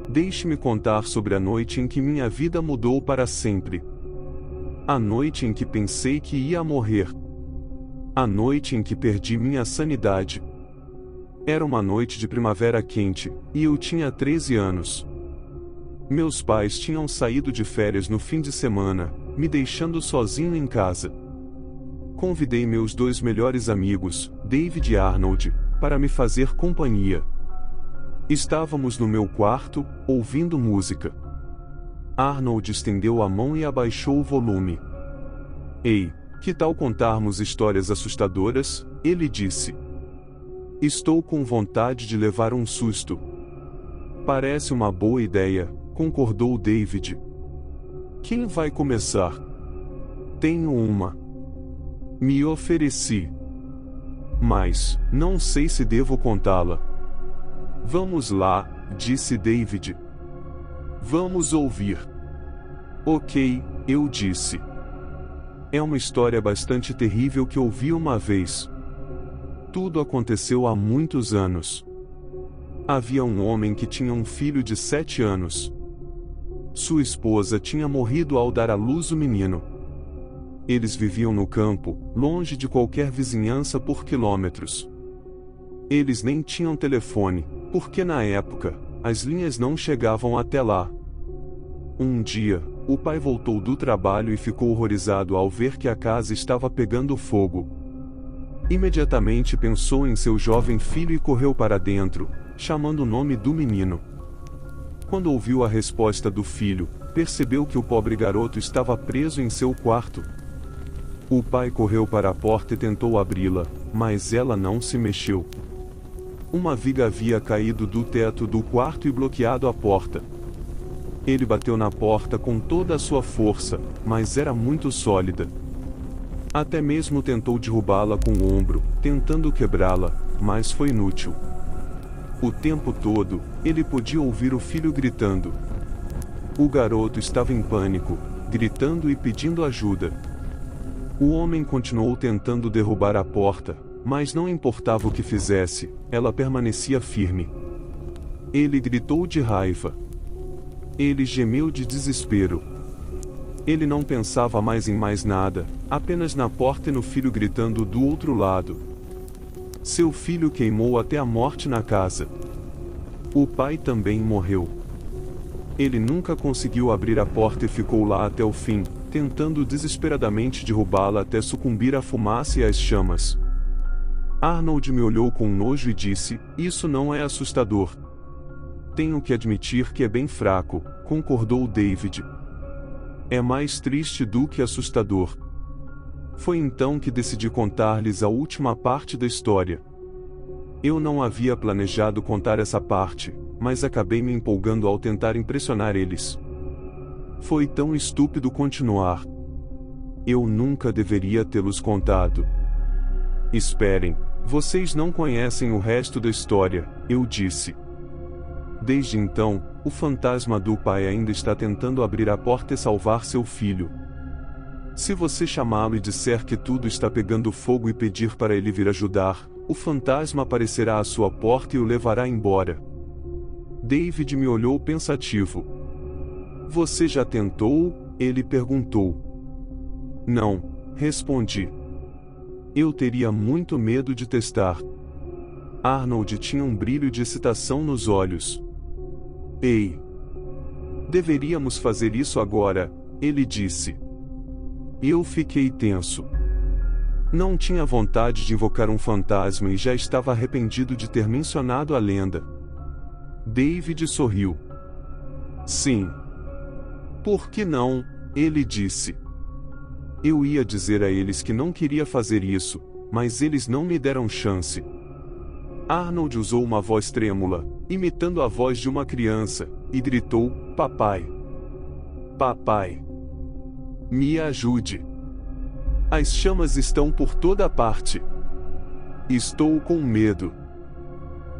Deixe-me contar sobre a noite em que minha vida mudou para sempre. A noite em que pensei que ia morrer. A noite em que perdi minha sanidade. Era uma noite de primavera quente, e eu tinha 13 anos. Meus pais tinham saído de férias no fim de semana, me deixando sozinho em casa. Convidei meus 2 melhores amigos, David e Arnold, para me fazer companhia. Estávamos no meu quarto, ouvindo música. Arnold estendeu a mão e abaixou o volume. Ei, que tal contarmos histórias assustadoras? Ele disse. Estou com vontade de levar um susto. Parece uma boa ideia, concordou David. Quem vai começar? Tenho uma. Me ofereci. Mas, não sei se devo contá-la. Vamos lá, disse David. Vamos ouvir. Ok, eu disse. É uma história bastante terrível que ouvi uma vez. Tudo aconteceu há muitos anos. Havia um homem que tinha um filho de 7 anos. Sua esposa tinha morrido ao dar à luz o menino. Eles viviam no campo, longe de qualquer vizinhança por quilômetros. Eles nem tinham telefone, porque na época, as linhas não chegavam até lá. Um dia, o pai voltou do trabalho e ficou horrorizado ao ver que a casa estava pegando fogo. Imediatamente pensou em seu jovem filho e correu para dentro, chamando o nome do menino. Quando ouviu a resposta do filho, percebeu que o pobre garoto estava preso em seu quarto. O pai correu para a porta e tentou abri-la, mas ela não se mexeu. Uma viga havia caído do teto do quarto e bloqueado a porta. Ele bateu na porta com toda a sua força, mas era muito sólida. Até mesmo tentou derrubá-la com o ombro, tentando quebrá-la, mas foi inútil. O tempo todo, ele podia ouvir o filho gritando. O garoto estava em pânico, gritando e pedindo ajuda. O homem continuou tentando derrubar a porta, mas não importava o que fizesse, ela permanecia firme. Ele gritou de raiva. Ele gemeu de desespero. Ele não pensava mais em mais nada, apenas na porta e no filho gritando do outro lado. Seu filho queimou até a morte na casa. O pai também morreu. Ele nunca conseguiu abrir a porta e ficou lá até o fim, tentando desesperadamente derrubá-la até sucumbir à fumaça e às chamas. Arnold me olhou com nojo e disse, isso não é assustador. Tenho que admitir que é bem fraco, concordou David. É mais triste do que assustador. Foi então que decidi contar-lhes a última parte da história. Eu não havia planejado contar essa parte, mas acabei me empolgando ao tentar impressionar eles. Foi tão estúpido continuar. Eu nunca deveria tê-los contado. Esperem, vocês não conhecem o resto da história, eu disse. Desde então, o fantasma do pai ainda está tentando abrir a porta e salvar seu filho. Se você chamá-lo e disser que tudo está pegando fogo e pedir para ele vir ajudar, o fantasma aparecerá à sua porta e o levará embora. David me olhou pensativo. Você já tentou? Ele perguntou. Não, respondi. Eu teria muito medo de testar. Arnold tinha um brilho de excitação nos olhos. Ei! Deveríamos fazer isso agora, ele disse. Eu fiquei tenso. Não tinha vontade de invocar um fantasma e já estava arrependido de ter mencionado a lenda. David sorriu. Sim. Por que não? Ele disse. Eu ia dizer a eles que não queria fazer isso, mas eles não me deram chance. Arnold usou uma voz trêmula, imitando a voz de uma criança, e gritou, papai. Papai. Me ajude. As chamas estão por toda parte. Estou com medo.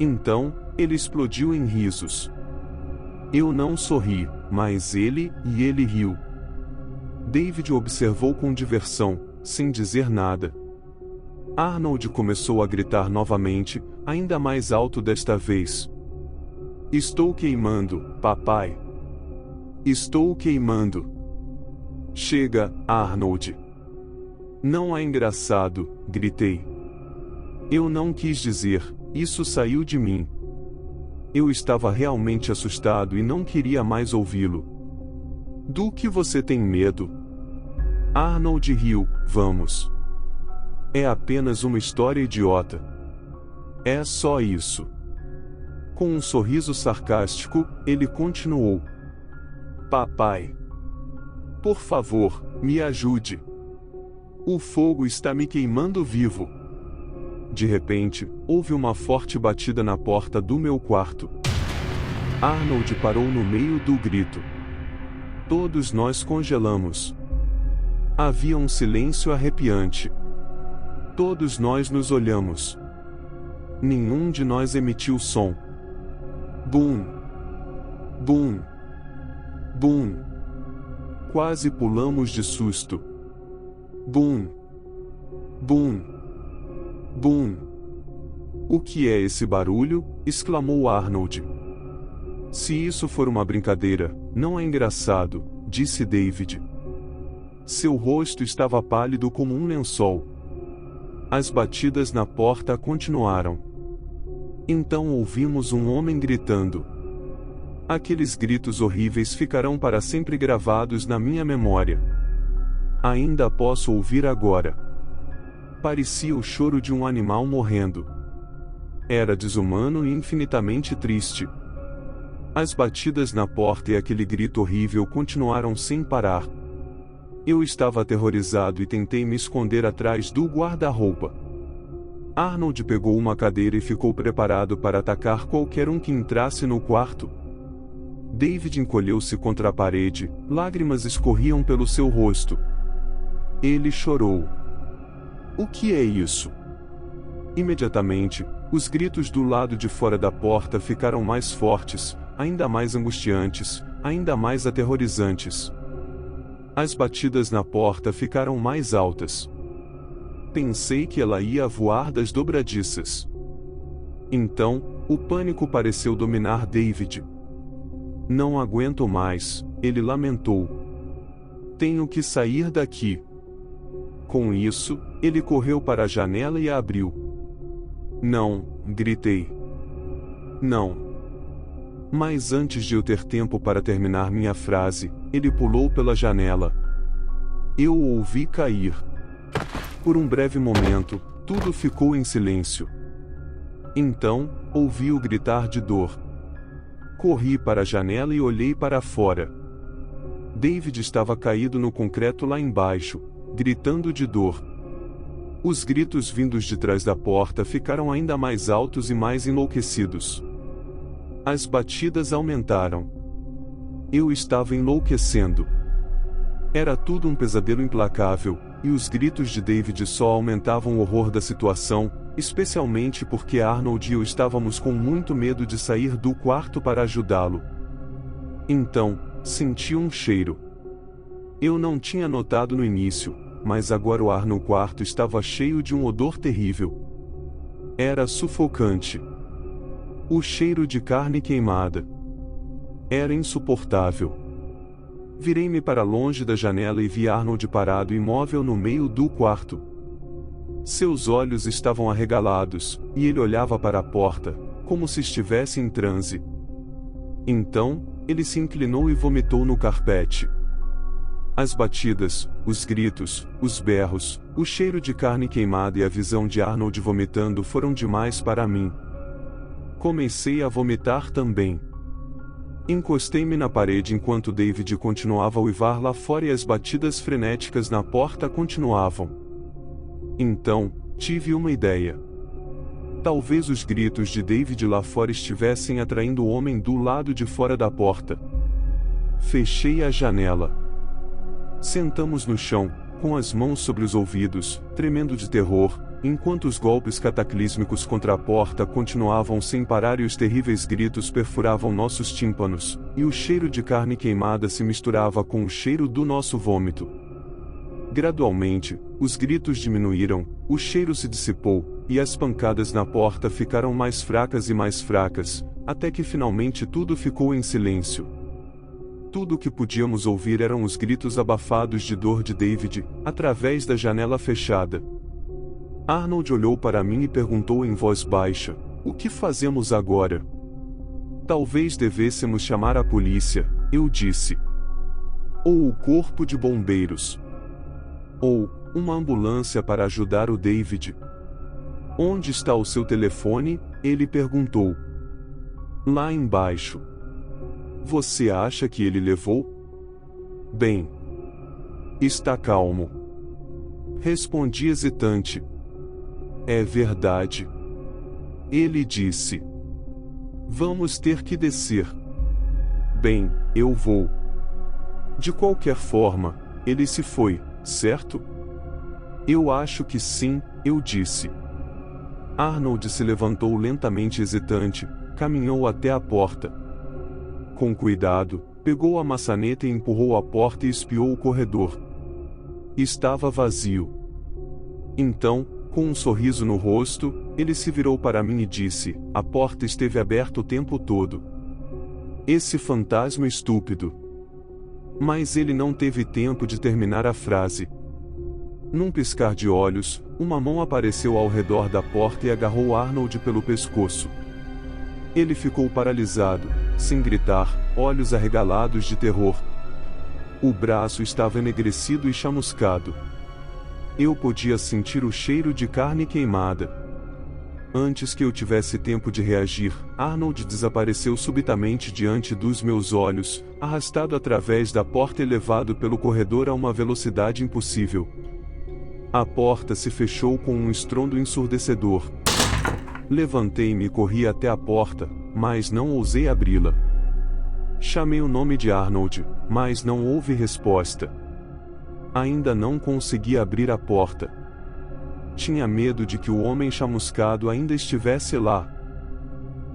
Então, ele explodiu em risos. Eu não sorri, mas ele riu. David observou com diversão, sem dizer nada. Arnold começou a gritar novamente, ainda mais alto desta vez. Estou queimando, papai. Estou queimando. Chega, Arnold. Não é engraçado, gritei. Eu não quis dizer, isso saiu de mim. Eu estava realmente assustado e não queria mais ouvi-lo. Do que você tem medo? Arnold riu, vamos. É apenas uma história idiota. É só isso. Com um sorriso sarcástico, ele continuou. Papai. Por favor, me ajude. O fogo está me queimando vivo. De repente, houve uma forte batida na porta do meu quarto. Arnold parou no meio do grito. Todos nós congelamos. Havia um silêncio arrepiante. Todos nós nos olhamos. Nenhum de nós emitiu som. Bum! Bum! Bum! Quase pulamos de susto. Bum! Bum! Bum! O que é esse barulho? Exclamou Arnold. Se isso for uma brincadeira, não é engraçado, disse David. Seu rosto estava pálido como um lençol. As batidas na porta continuaram. Então ouvimos um homem gritando. Aqueles gritos horríveis ficarão para sempre gravados na minha memória. Ainda posso ouvir agora. Parecia o choro de um animal morrendo. Era desumano e infinitamente triste. As batidas na porta e aquele grito horrível continuaram sem parar. Eu estava aterrorizado e tentei me esconder atrás do guarda-roupa. Arnold pegou uma cadeira e ficou preparado para atacar qualquer um que entrasse no quarto. David encolheu-se contra a parede, lágrimas escorriam pelo seu rosto. Ele chorou. O que é isso? Imediatamente, os gritos do lado de fora da porta ficaram mais fortes, ainda mais angustiantes, ainda mais aterrorizantes. As batidas na porta ficaram mais altas. Pensei que ela ia voar das dobradiças. Então, o pânico pareceu dominar David. Não aguento mais, ele lamentou. Tenho que sair daqui. Com isso, ele correu para a janela e a abriu. Não, gritei. Não. Mas antes de eu ter tempo para terminar minha frase, ele pulou pela janela. Eu o ouvi cair. Por um breve momento, tudo ficou em silêncio. Então, ouvi-o gritar de dor. Corri para a janela e olhei para fora. David estava caído no concreto lá embaixo, gritando de dor. Os gritos vindos de trás da porta ficaram ainda mais altos e mais enlouquecidos. As batidas aumentaram. Eu estava enlouquecendo. Era tudo um pesadelo implacável, e os gritos de David só aumentavam o horror da situação, especialmente porque Arnold e eu estávamos com muito medo de sair do quarto para ajudá-lo. Então, senti um cheiro. Eu não tinha notado no início, mas agora o ar no quarto estava cheio de um odor terrível. Era sufocante. O cheiro de carne queimada. Era insuportável. Virei-me para longe da janela e vi Arnold parado imóvel no meio do quarto. Seus olhos estavam arregalados, e ele olhava para a porta, como se estivesse em transe. Então, ele se inclinou e vomitou no carpete. As batidas, os gritos, os berros, o cheiro de carne queimada e a visão de Arnold vomitando foram demais para mim. Comecei a vomitar também. Encostei-me na parede enquanto David continuava a uivar lá fora e as batidas frenéticas na porta continuavam. Então, tive uma ideia. Talvez os gritos de David lá fora estivessem atraindo o homem do lado de fora da porta. Fechei a janela. Sentamos no chão, com as mãos sobre os ouvidos, tremendo de terror, enquanto os golpes cataclísmicos contra a porta continuavam sem parar e os terríveis gritos perfuravam nossos tímpanos, e o cheiro de carne queimada se misturava com o cheiro do nosso vômito. Gradualmente, os gritos diminuíram, o cheiro se dissipou, e as pancadas na porta ficaram mais fracas e mais fracas, até que finalmente tudo ficou em silêncio. Tudo o que podíamos ouvir eram os gritos abafados de dor de David, através da janela fechada. Arnold olhou para mim e perguntou em voz baixa: "O que fazemos agora?" "Talvez devêssemos chamar a polícia", eu disse. "Ou o corpo de bombeiros. Ou uma ambulância para ajudar o David." "Onde está o seu telefone?" ele perguntou. "Lá embaixo." "Você acha que ele levou?" "Bem, está calmo." Respondi hesitante. "É verdade." Ele disse. "Vamos ter que descer." "Bem, eu vou." "De qualquer forma, ele se foi, certo?" "Eu acho que sim", eu disse. Arnold se levantou lentamente hesitante, caminhou até a porta. Com cuidado, pegou a maçaneta e empurrou a porta e espiou o corredor. Estava vazio. Então, com um sorriso no rosto, ele se virou para mim e disse: "A porta esteve aberta o tempo todo." Esse fantasma estúpido. Mas ele não teve tempo de terminar a frase. Num piscar de olhos, uma mão apareceu ao redor da porta e agarrou Arnold pelo pescoço. Ele ficou paralisado, sem gritar, olhos arregalados de terror. O braço estava enegrecido e chamuscado. Eu podia sentir o cheiro de carne queimada. Antes que eu tivesse tempo de reagir, Arnold desapareceu subitamente diante dos meus olhos, arrastado através da porta e levado pelo corredor a uma velocidade impossível. A porta se fechou com um estrondo ensurdecedor. Levantei-me e corri até a porta, mas não ousei abri-la. Chamei o nome de Arnold, mas não houve resposta. Ainda não consegui abrir a porta. Tinha medo de que o homem chamuscado ainda estivesse lá.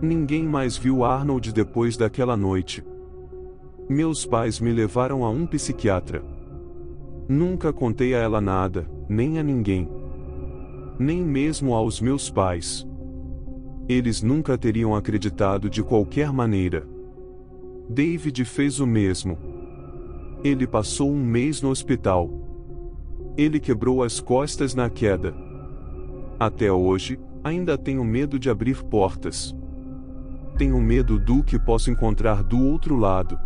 Ninguém mais viu Arnold depois daquela noite. Meus pais me levaram a um psiquiatra. Nunca contei a ela nada, nem a ninguém. Nem mesmo aos meus pais. Eles nunca teriam acreditado de qualquer maneira. David fez o mesmo. Ele passou um mês no hospital. Ele quebrou as costas na queda. Até hoje, ainda tenho medo de abrir portas. Tenho medo do que posso encontrar do outro lado.